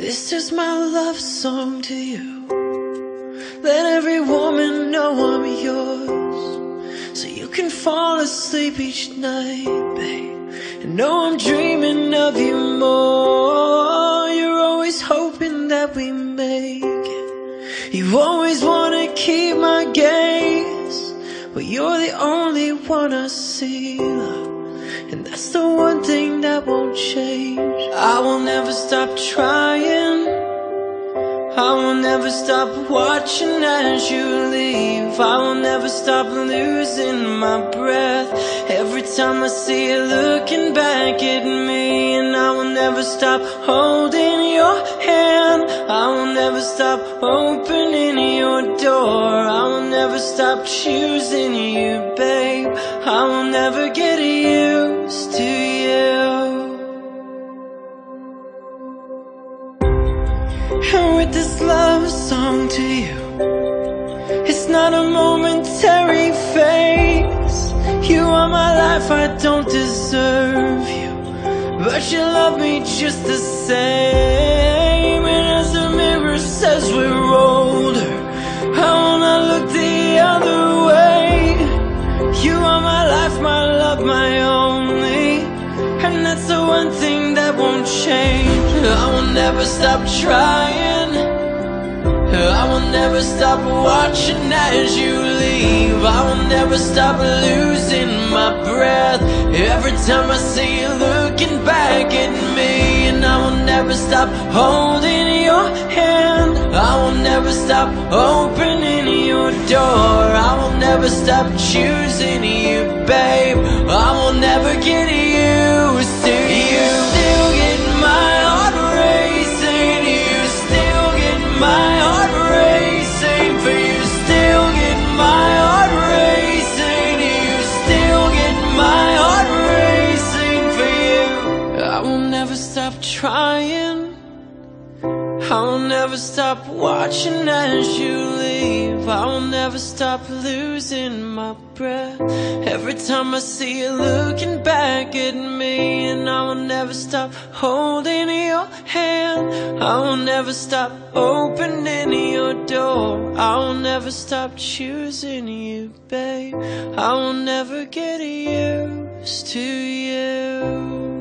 This is my love song to you. Let every woman know I'm yours, so you can fall asleep each night, babe, and know I'm dreaming of you more. You're always hoping that we make it. You always wanna keep my gaze, but you're the only one I see, love, and that's the one thing that won't change. I will never stop trying, I will never stop watching as you leave. I will never stop losing my breath every time I see you looking back at me. And I will never stop holding your hand, I will never stop opening your door. I will never stop choosing you, babe. I will never get used to you. And with this love song to you, it's not a momentary phase. You are my life, I don't deserve you, but you love me just the same. And as the mirror says we're older, I will not look the other way. You are my life, my love, my only, and that's the one thing that won't change. I will never stop trying, I will never stop watching as you leave. I will never stop losing my breath every time I see you looking back at me. And I will never stop holding your hand, I will never stop opening your door. I will never stop choosing you, babe. I will never get used to you. Still get my heart racing, you still get my heart racing. For you still get my heart racing, you still get my heart racing. For you I will never stop trying, I will never stop watching as you leave. I will never stop losing my breath every time I see you looking back at me. And I will never stop holding your hand, I will never stop opening your door. I will never stop choosing you, babe. I will never get used to you.